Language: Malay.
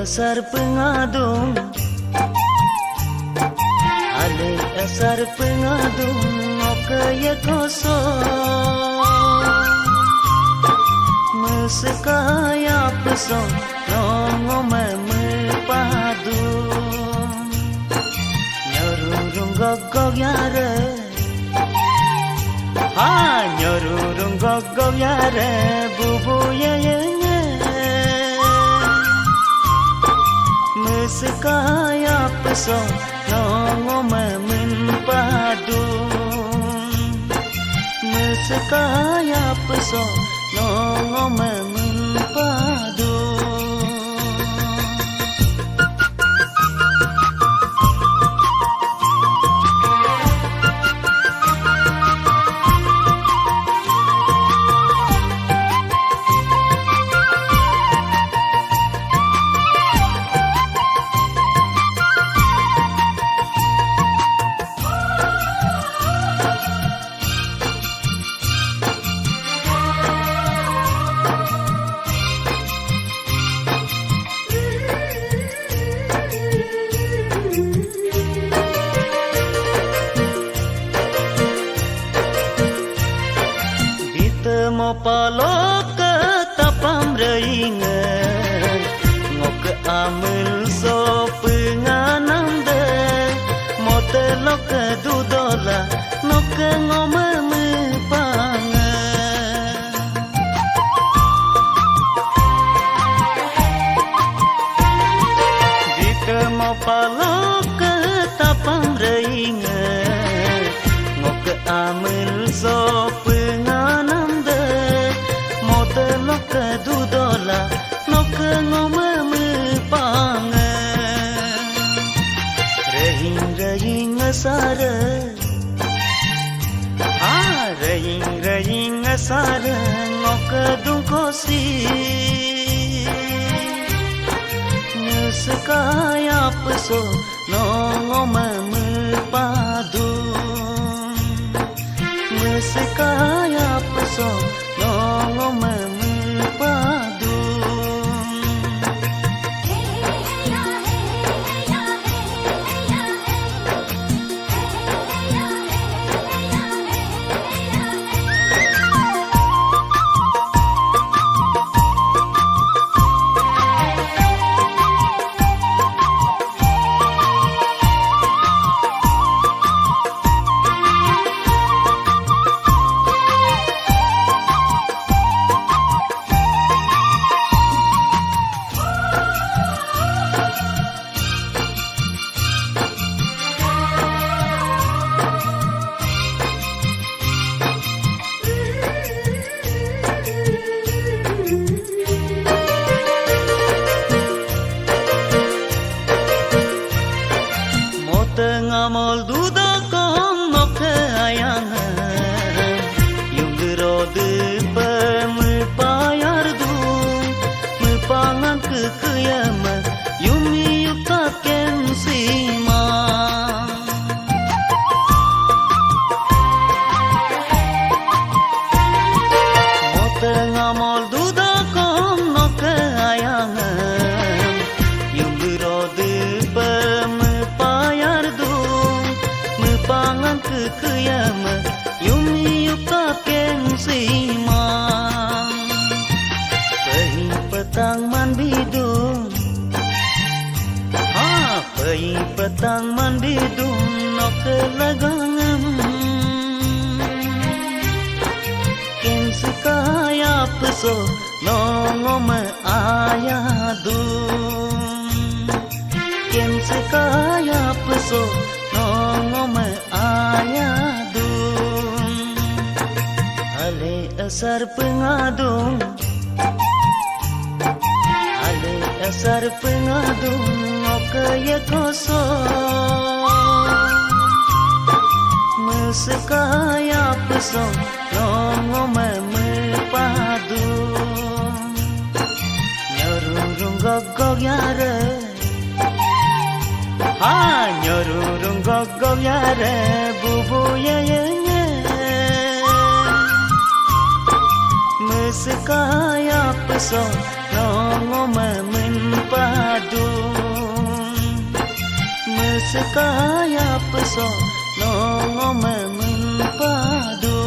asar pengadung, ale asar pengadung, okaya kosong, mesekaya pesong, nongo memepadu, nyarurung gogok yare, nyarurung gogok yare, bubu yeye. Sekaya pesong nongo memepadu, sekaya pesong nongo memepadu. Mo palok ke tapam reingan ngok ke amil so penganam de mo telok ke dudola nok ke ngome mepanga dite mo palok ke tapam reingan ngok ke amil so dudola nok ngome mepanga rehing asara rehing asara ngok dungkosi sekaya peso nongome mepadu sekaya peso nongome padu ngamol duda kong nok ayang yung gerode pemepayar du mepangan kekayama yumi yutaken sima mote ngamol duda kong nok ayang yung gerode pangan kekayama yumi yukaken sima pahing petang man bidung pahing petang man bidung nok kelagangan ken sekaya peso nongo me ayadung ken sekaya peso nongo me ayadung ale asar pengadung ale asar pengadung okaya kosong mesekaya pesong nongo me mepadu nyarurung gogok yare nyarurung gogok yare bubu yeye Mesekaya peso nongo menpadu Mesekaya peso nongo menpadu